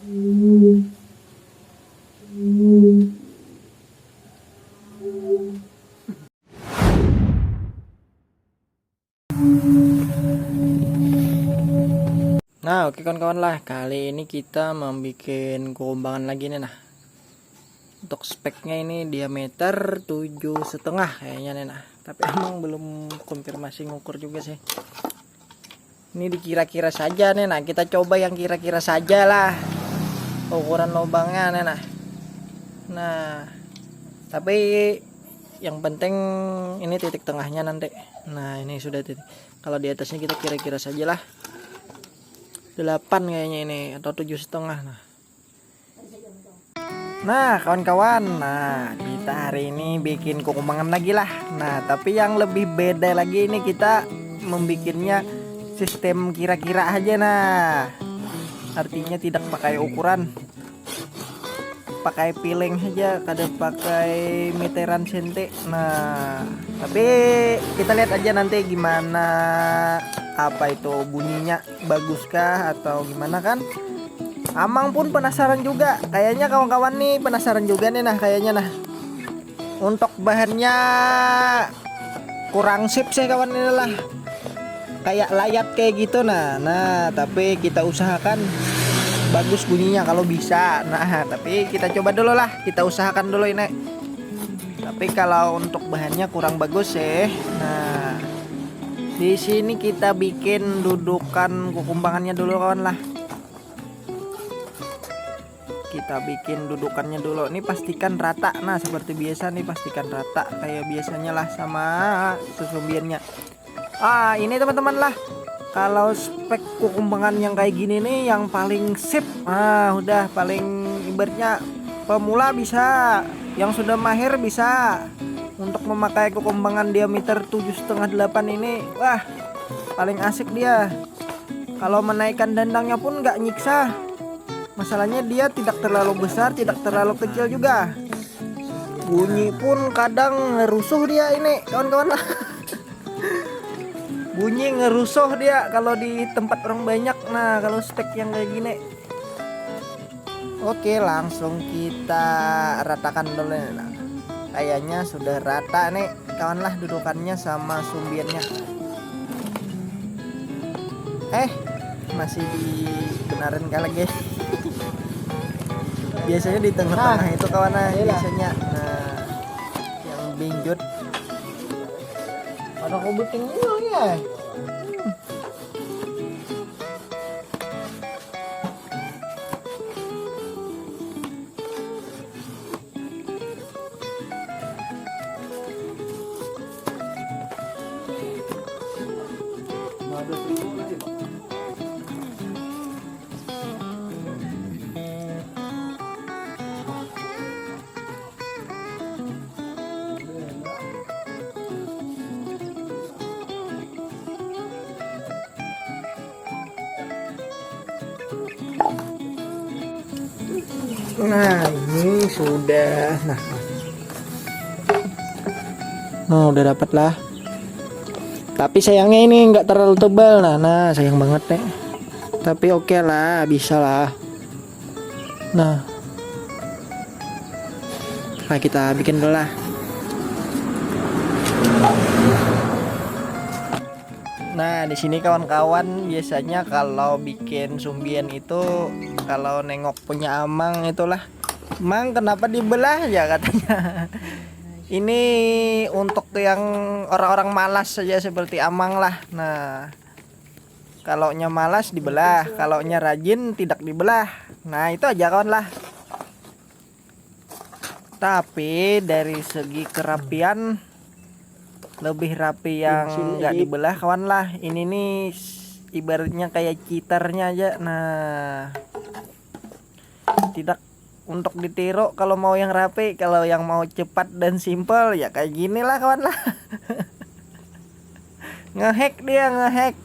Nah, oke kawan-kawan lah, kali ini kita membuat keumbangan lagi nih. Nah, untuk speknya ini diameter 7,5 kayaknya nih. Nah, tapi emang belum konfirmasi ngukur juga sih. Ini dikira-kira saja nih. Nah, kita coba yang kira-kira saja lah ukuran lubangnya nih. Nah, tapi yang penting ini titik tengahnya nanti. Nah, ini sudah titik. Kalau di atasnya kita kira-kira saja lah 8 kayaknya ini atau 7,5. Nah kawan-kawan, nah kita hari ini bikin keumbangan lagi lah. Nah tapi yang lebih beda lagi ini kita membikinnya sistem kira-kira aja. Nah artinya tidak pakai ukuran, pakai piling aja, kada pakai meteran senti. Nah tapi kita lihat aja nanti gimana, apa itu bunyinya, baguskah atau gimana kan. Amang pun penasaran juga, kayaknya kawan-kawan nih penasaran juga nih. Nah kayaknya nah untuk bahannya kurang sip sih kawan ini lah, kayak layat kayak gitu. Nah tapi kita usahakan bagus bunyinya kalau bisa. Nah tapi kita coba dulu lah, kita usahakan dulu ini. Tapi kalau untuk bahannya kurang bagus sih. Nah di sini kita bikin dudukan keumbangannya dulu kawan lah. Kita bikin dudukannya dulu. Ini pastikan rata. Nah seperti biasa nih, pastikan rata kayak biasanya lah sama susumbiannya. Ini teman-teman lah, kalau spek keumbangan yang kayak gini nih yang paling sip. Udah paling ibaratnya pemula bisa, yang sudah mahir bisa. Untuk memakai keumbangan diameter 7,5-8 ini, wah paling asik dia. Kalau menaikkan dandangnya pun nggak nyiksa. Masalahnya dia tidak terlalu besar, tidak terlalu kecil juga. Bunyi pun kadang ngerusuh dia ini kawan-kawan lah. Bunyi ngerusuh dia kalau di tempat orang banyak. Nah kalau spek yang kayak gini. Oke langsung kita ratakan dulu. Nah, kayaknya sudah rata nih kawan lah dudukannya sama sumbiannya. Masih dibenerin kali lagi. Biasanya di tengah-tengah itu kawan lah biasanya. Nah yang binjut ada kubuting dulu ya. Nah ini sudah, nah udah dapat lah. Tapi sayangnya ini nggak terlalu tebal. Nah sayang banget nih. Tapi oke lah, bisa lah. Nah kita bikin dulu lah. Nah di sini kawan-kawan biasanya kalau bikin sumbian itu, kalau nengok punya Amang itulah, Mang kenapa dibelah ya katanya. Ini untuk yang orang-orang malas saja seperti Amang lah. Nah kalaunya malas dibelah, kalaunya rajin tidak dibelah. Nah itu aja kawan lah. Tapi dari segi kerapian lebih rapi yang nggak dibelah kawan lah. Ini nih ibaratnya kayak cheaternya aja. Nah tidak untuk ditiru kalau mau yang rapi. Kalau yang mau cepat dan simple ya kayak gini lah kawan lah. Ngehack dia, ngehack.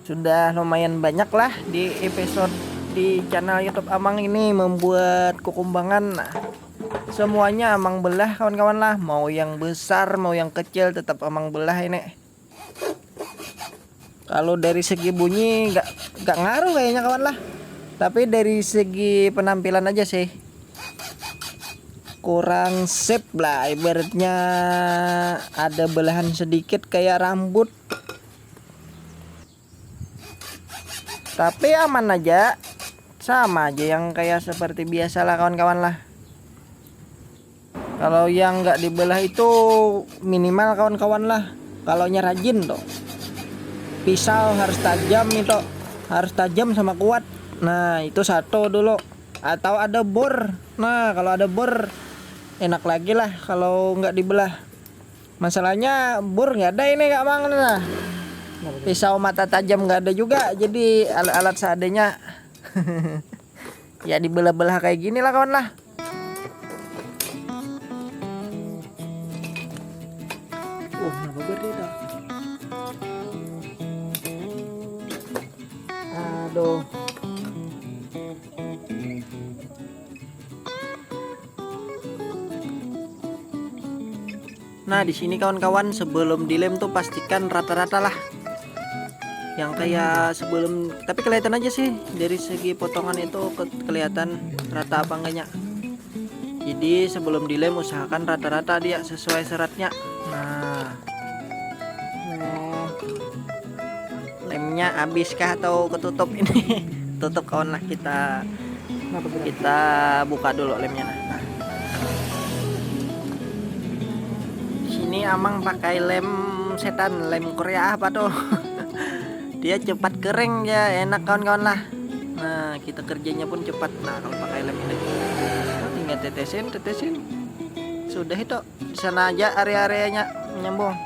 Sudah lumayan banyak lah di episode di channel YouTube Amang ini membuat keumbangan. Nah semuanya Amang belah kawan-kawan lah. Mau yang besar mau yang kecil tetap Amang belah ini. Kalau dari segi bunyi nggak ngaruh kayaknya kawan lah. Tapi dari segi penampilan aja sih kurang sip lah, ibaratnya ada belahan sedikit kayak rambut. Tapi aman aja, sama aja yang kayak seperti biasa lah kawan-kawan lah. Kalau yang nggak dibelah itu minimal kawan-kawan lah, kalau rajin tuh pisau harus tajam itu, harus tajam sama kuat. Nah itu satu dulu, atau ada bor. Nah kalau ada bor enak lagi lah kalau nggak dibelah. Masalahnya bor nggak ada ini Kak Bang. Nah pisau mata tajam nggak ada juga, jadi alat-alat seadanya. Ya dibelah-belah kayak gini lah kawan lah. Kenapa berdiri? Aduh. Nah di sini kawan-kawan, sebelum dilem tuh pastikan rata-rata lah, yang kayak sebelum, tapi kelihatan aja sih dari segi potongan itu kelihatan rata apa enggaknya. Jadi sebelum dilem usahakan rata-rata dia sesuai seratnya. Nah lemnya habiskah atau ketutup ini? Tutup kawan lah, kita buka dulu lemnya. Nah ini Amang pakai lem setan, lem Korea apa tuh. Dia cepat kering ya, enak kawan-kawan lah. Nah kita kerjanya pun cepat. Nah kalau pakai lem ini tinggal tetesin sudah itu. Di sana aja area-areanya menyambung.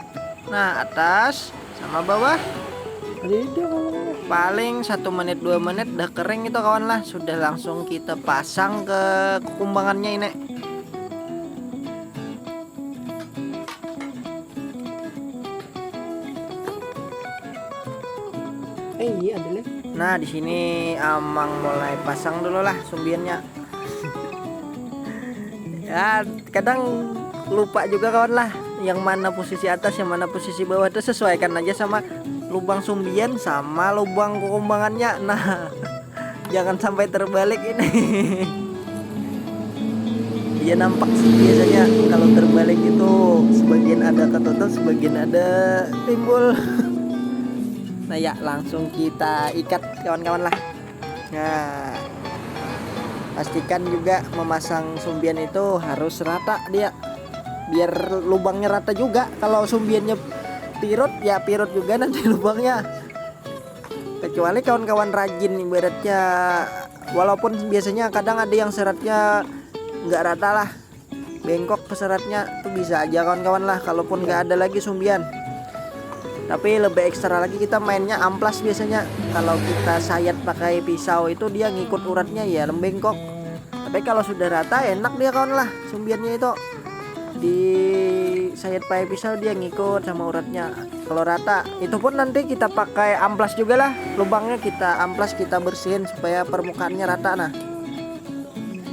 Nah atas sama bawah paling 1 menit 2 menit udah kering itu kawan lah. Sudah langsung kita pasang ke kumbangannya ini. Nah di sini Amang mulai pasang dulu lah sumbiannya. Ya kadang lupa juga kawan lah, yang mana posisi atas yang mana posisi bawah, itu sesuaikan aja sama lubang sumbian sama lubang kumbangannya. Nah jangan sampai terbalik ini. Dia nampak sih biasanya kalau terbalik itu sebagian ada ketutup, sebagian ada timbul. Nah ya langsung kita ikat kawan-kawan lah. Nah pastikan juga memasang sumbian itu harus rata dia, biar lubangnya rata juga. Kalau sumbiannya pirut ya pirut juga nanti lubangnya. Kecuali kawan-kawan rajin ibaratnya, walaupun biasanya kadang ada yang seratnya nggak rata lah, bengkok peseratnya tuh bisa aja kawan-kawan lah kalaupun nggak ada lagi sumbian. Tapi lebih ekstra lagi kita mainnya amplas biasanya. Kalau kita sayat pakai pisau itu dia ngikut uratnya ya bengkok. Tapi kalau sudah rata enak dia kawan lah, sumbiannya itu di sayat pakai pisau dia ngikut sama uratnya. Kalau rata itu pun nanti kita pakai amplas juga lah, lubangnya kita amplas, kita bersihin supaya permukaannya rata. Nah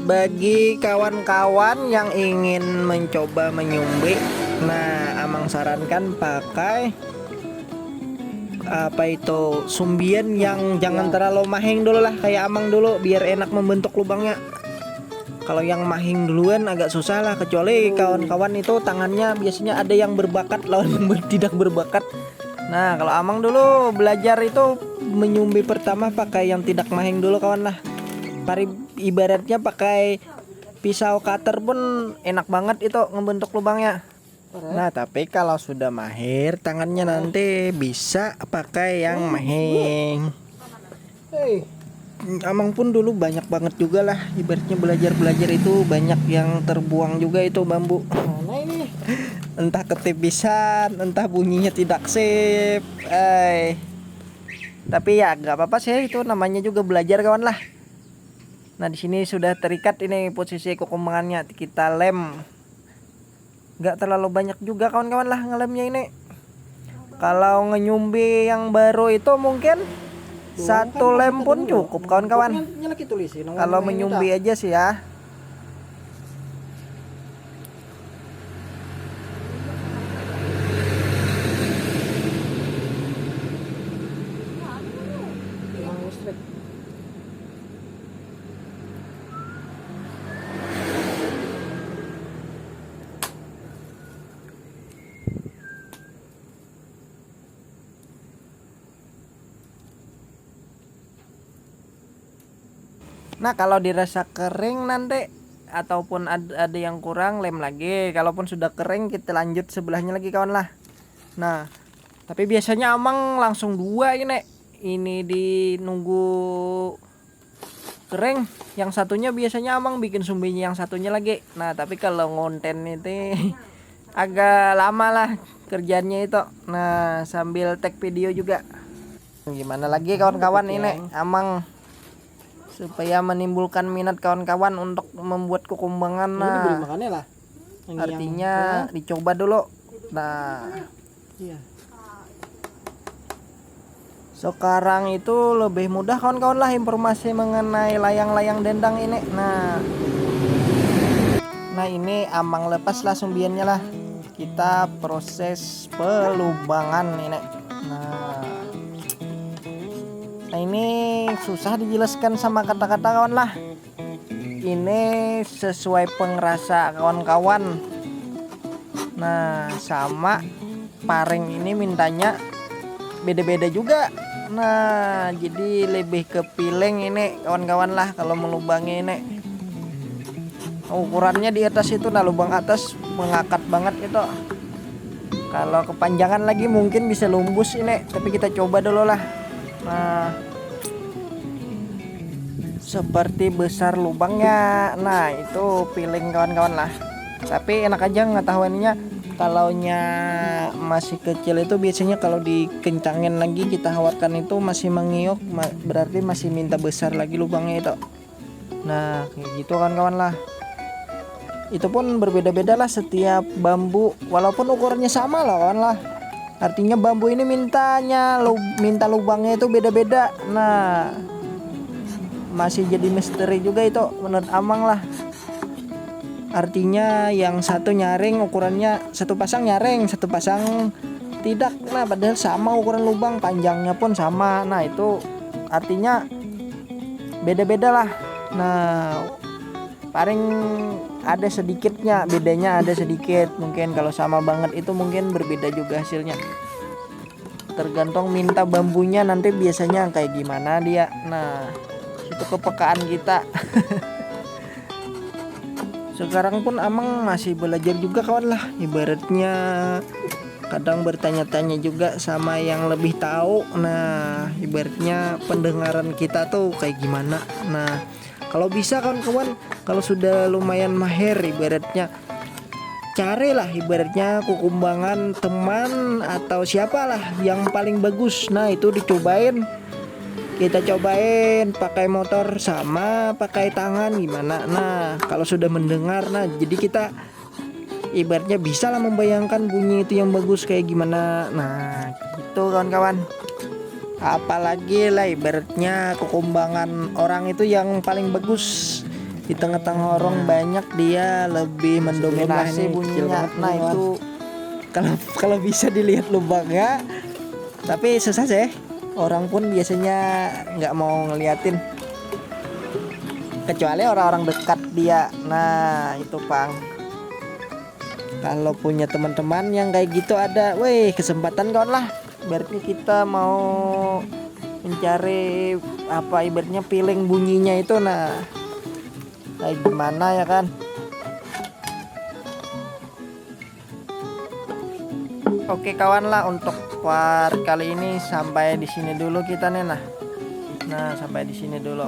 bagi kawan-kawan yang ingin mencoba menyumbi, nah Amang sarankan pakai apa itu sumbian yang jangan terlalu mahing dulu lah, kayak Amang dulu biar enak membentuk lubangnya. Kalau yang mahing duluan agak susah lah, kecuali kawan-kawan itu tangannya biasanya ada yang berbakat lawan yang tidak berbakat. Nah kalau Amang dulu belajar itu menyumbi pertama pakai yang tidak mahing dulu kawan lah. Ibaratnya pakai pisau cutter pun enak banget itu ngebentuk lubangnya. Nah tapi kalau sudah mahir tangannya nanti bisa pakai yang mahing. Amang pun dulu banyak banget juga lah, ibaratnya belajar itu banyak yang terbuang juga itu bambu. Mana ini? Entah ketipisan, entah bunyinya tidak sip. Tapi ya nggak apa-apa sih, itu namanya juga belajar kawan lah. Nah di sini sudah terikat ini posisi kumbangannya, kita lem. Nggak terlalu banyak juga kawan-kawan lah ngelemnya ini. Kalau ngenyumbi yang baru itu mungkin satu lem pun cukup kawan-kawan. Kalau menyumbi aja sih ya. Nah kalau dirasa kering nanti ataupun ada yang kurang lem lagi. Kalaupun sudah kering kita lanjut sebelahnya lagi kawan lah. Nah tapi biasanya Amang langsung 2 ini di nunggu kering, yang satunya biasanya Amang bikin sumbinya yang satunya lagi. Nah tapi kalau ngonten itu agak lama lah kerjaannya itu. Nah sambil tag video juga. Gimana lagi kawan-kawan ini Amang supaya menimbulkan minat kawan-kawan untuk membuat kukumbangan. Nah lah. artinya dicoba dulu. Nah Iya. sekarang itu lebih mudah kawan-kawan lah informasi mengenai layang-layang dendang ini. Nah ini Amang lepas lah sumbiannya lah. Kita proses pelubangan ini. Nah ini susah dijelaskan sama kata-kata kawan lah. Ini sesuai pengrasa kawan-kawan. Nah sama paring ini mintanya beda-beda juga. Nah jadi lebih ke piling ini kawan-kawan lah kalau melubangi ini. Ukurannya di atas itu, nah lubang atas mengakat banget itu. Kalau kepanjangan lagi mungkin bisa lumbus ini, tapi kita coba dulu lah. Nah seperti besar lubangnya. Nah itu piling kawan-kawan lah. Tapi enak aja ngetahuannya. Kalaunya masih kecil itu biasanya kalau dikencangin lagi kita hawarkan itu masih mengiuk, berarti masih minta besar lagi lubangnya itu. Nah kayak gitu kawan-kawan lah. Itu pun berbeda-beda lah setiap bambu, walaupun ukurannya sama lah kawan lah. Artinya bambu ini minta lubangnya itu beda-beda. Nah masih jadi misteri juga itu menurut Amang lah. Artinya yang satu nyaring ukurannya, satu pasang nyaring, satu pasang tidak. Nah padahal sama ukuran lubang, panjangnya pun sama. Nah itu artinya beda-beda lah. Nah paling ada sedikitnya bedanya, ada sedikit. Mungkin kalau sama banget itu mungkin berbeda juga hasilnya. Tergantung minta bambunya nanti biasanya kayak gimana dia. Nah itu kepekaan kita. Sekarang pun Amang masih belajar juga kawan lah. Ibaratnya kadang bertanya-tanya juga sama yang lebih tahu. Nah ibaratnya pendengaran kita tuh kayak gimana. Nah kalau bisa kawan-kawan, kalau sudah lumayan mahir ibaratnya, carilah ibaratnya kukumbangan teman atau siapalah yang paling bagus. Nah itu dicobain. Kita cobain pakai motor sama pakai tangan gimana. Nah kalau sudah mendengar, nah jadi kita ibaratnya bisa lah membayangkan bunyi itu yang bagus kayak gimana. Nah gitu kawan-kawan. Apalagi lah ibaratnya kukumbangan orang itu yang paling bagus. Di tengah-tengah orang banyak dia lebih mendominasi bunyinya. Nah itu kalau bisa dilihat lubangnya, tapi susah sih. Orang pun biasanya nggak mau ngeliatin, kecuali orang-orang dekat dia. Nah itu Pang, kalau punya teman-teman yang kayak gitu ada, weh kesempatan kawan lah. Berarti kita mau mencari apa ibaratnya piling bunyinya itu. Nah kayak gimana ya kan. Oke kawan lah, untuk part kali ini sampai di sini dulu kita nih. Nah sampai di sini dulu.